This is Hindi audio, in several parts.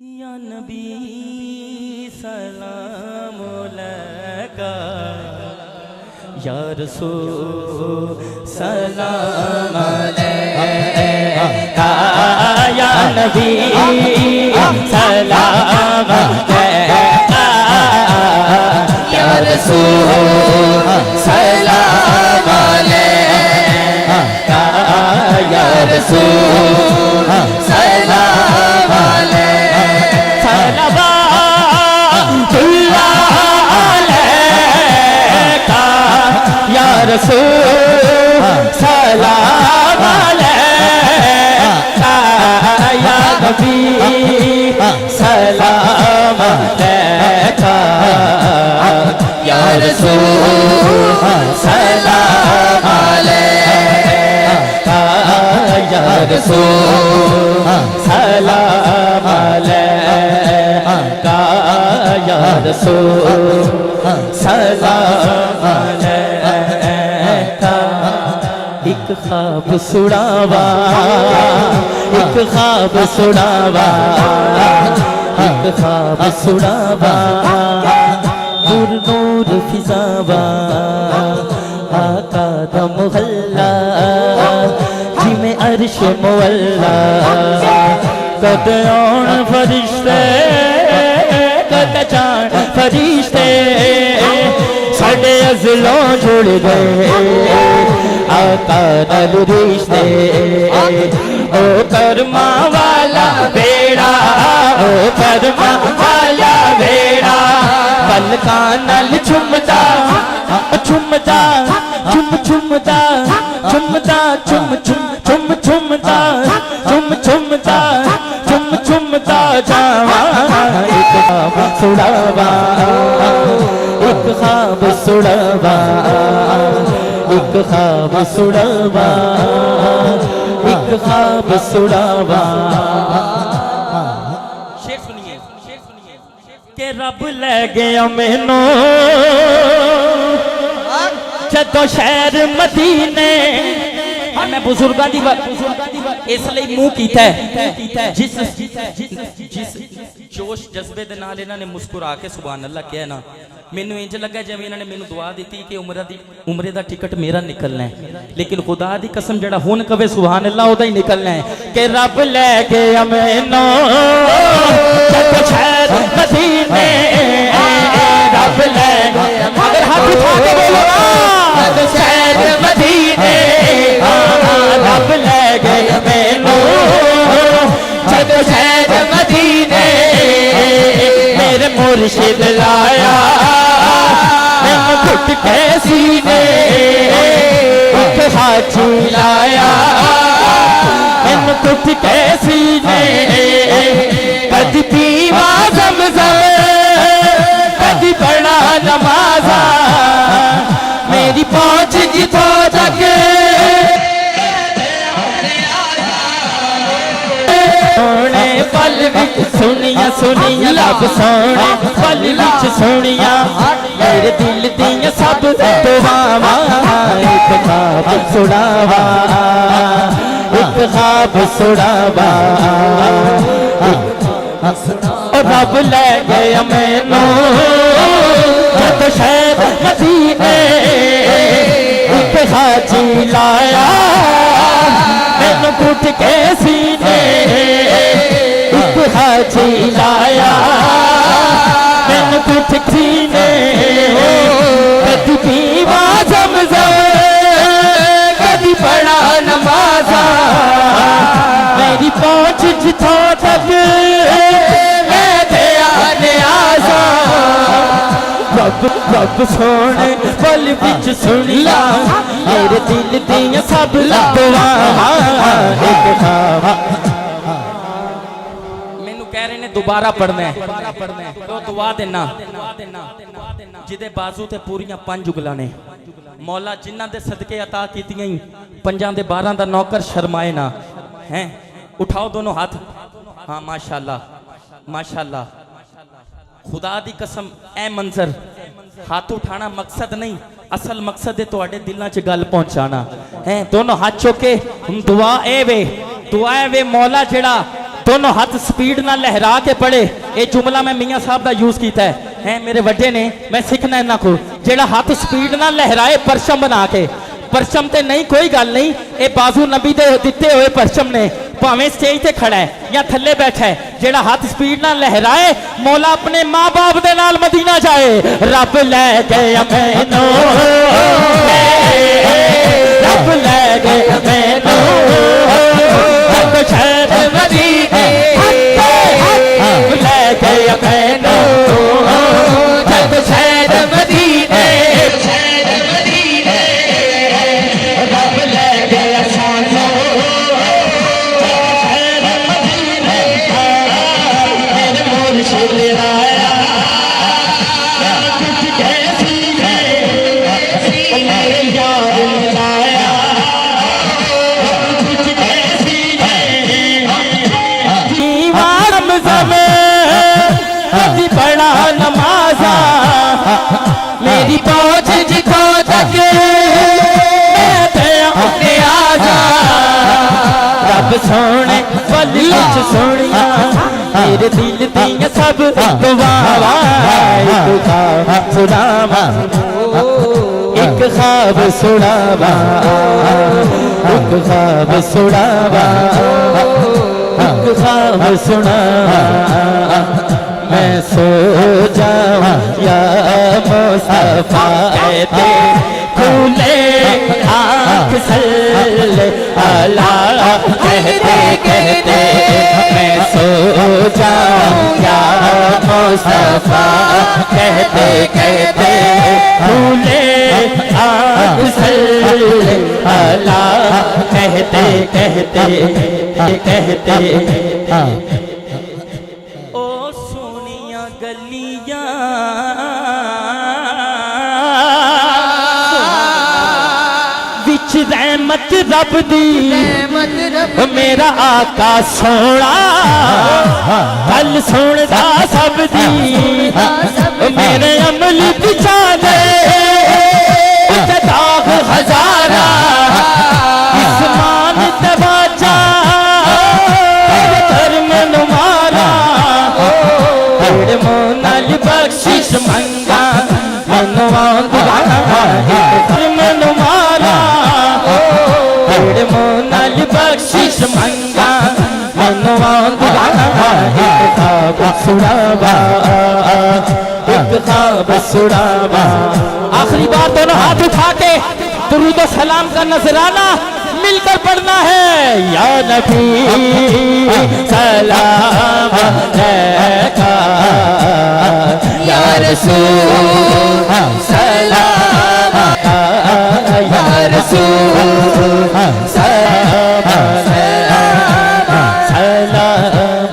या नबी सलाम अलैका, या रसूल सलाम अलैका, या नबी सलाम अलैका, या रसूल सलाम अलैका, या रसूल सलाम अलैका, या रसूल सलाम अलैका, या नबी सलाम अलैका, या रसूल सलाम अलैका, या रसूल सलाम अलैका, या रसूल सलाम अलैका। एक ख्वाब सुनावा, एक ख्वाब सुनावा, एक ख्वाब सुनावा, नूर नूर फिजावा, आका दा मुहल्ला जिमें अर्श मुअल्ला, कद आउण फरिश्ते कद जान फरिश्ते, साडे अज़लों जुड़ गए आका नाल रिश्ते, ओ कर्मा वाला बेड़ा, ओ कर्मा वाला बेड़ा, पलकां नाल झुमदा झुमदा झुम झुमदा झुमदा झुम झुम झुम झुमदा झुम झुमदा झुम झुमदा जावा, एक ख्वाब सुनावा, एक ख्वाब सुनावा, एक ख्वाब सुनावा, एक ख्वाब सुनावा। शेर सुनिए के रब ले गया मैनू जदों शहर मदीने, मैं बुजुर्गां दी इसलिए मुंह कीता है, जिस जोश जज्बे दे नाल इन्हां ने मुस्कुरा के सुभान अल्लाह किया ना, मैनू इंज लगा जिवें इन्हां ने मैनू दुआ दी कि उम्रे दा टिकट मेरा निकलना है, लेकिन खुदा दी कसम जड़ा हुण कवे सुभान अल्लाह ओदा ही निकलना है कि रब ले गया मैनू जदों शहर मदीने, रब ले गया, अगर हाथ उठा के बोलो शहर मदीने, रब ले गए मैनू जदों शहर मदीने, मेरे मुर्शिद लाया मैनू घुट के सीने, एक हाजी लाया मैनू घुट के सीने, कदी पीवा ज़मज़म कदी पढ़ा नमाज़ा, मेरी पहुंच जिथों तक सोने पल विच सुनिया सुनिया, लब सोने पल विच सुनिया, मेरे दिल दियां सब दुआवां, एक ख्वाब सुनावा, एक ख्वाब सुनावा, रब ले गया मैनू जदों शहर मदीने, एक हाजी लाया मैनू घुट के सीने, एक हाजी लाया मैनू घुट के सीने, कदी पीवा ज़मज़म कदी पढ़ा नमाज़ा, मेरी पहुंच जिथों तक मैं ध्यान आज़ा, रब सोने पल विच सुनिया, मेरे दिल दियां सब दुआवां, एक ख्वाब। मैनू कह रहे ने दोबारा पढ़ना है, तो दुआ देना जिदे बाजू ते पूरियां 5 उंगलां ने, मौला जिन्हां दे सदके अता कीतियां 5 दे 12 दा नौकर शर्माए ना, हैं उठाओ दोनों हाथ, हाँ माशाल्लाह माशाल्लाह, खुदा दी कसम ए मंजर हाथ उठाना मकसद नहीं, असल मकसद है तुहाडे दिलों च गल पहुंचाना है। दोनों हाथ चुके दुआ ए वे मौला जेड़ा दोनों हाथ स्पीड ना लहरा के पढ़े। ये जुमला मैं मियाँ साहब का यूज किया है मेरे वड्डे ने, मैं सीखना इन्हों को। जेड़ा हाथ स्पीड ना लहराए परचम बना के, परचम ते नहीं कोई गल नहीं, ये बाजू नबी दे दिते हुए परचम ने, भावें स्टेज ते खड़ा है या थल्ले बैठा है, जेड़ा हाथ स्पीड ना लहराए मौला अपने माँ बाप दे नाल मदीना जाए। रब ले गया मैनू, रब ले गया मैनू, रब शहर मदीने ले गया मैनू, जब शहर मदीने रब ले गया सानू, शहर मदीने मेरे मुर्शिद आया, कुछ कैसी है मेरे यार मिलाया, कुछ कैसी है ईमान ज़मे कभी बड़ा नमाजा, मेरी पहुंच जिको तक मैं ते अपने आजा। रब सोने वली च सोनिया मेरे दिल दियां सब दुआवां, एक ख्वाब सुनावा, एक ख्वाब सुनावा, एक ख्वाब सुनावा, एक ख्वाब सुनावा, मैं सो जाऊं या मुस्तफा ते खुले आँख सल्ले अला कहते कहते, मैं सो जाऊं या मुस्तफा कहते कहते, खुले आँख सल्ले अला कहते कहते कहते। गलियां विच रहमत रब दी, मेरा आका सोना गल सुनदा सब दी, मेरे अमल बिचारे दाग हजारा, इस्मान तबाचा धर्म नुमारा, मोनल बख्शिश मंगा मनु माला, मोनल बख्शिश मंगा मनु सुनावा, एक ख्वाब सुनावा। आखिरी बार दोनों हाथ उठा के दुरूद सलाम का नजराना मिलकर पढ़ना है। या नबी सलाम अलैका, या रसूल सलाम अलैका, या रसूल सलाम अलैका, सलाम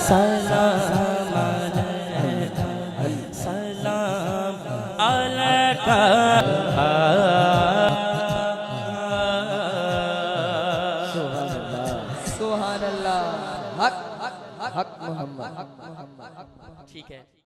सलाम अलैका, सलाम अलैका। सुभान अल्लाह, हक हक हक मोहम्मद। ठीक है।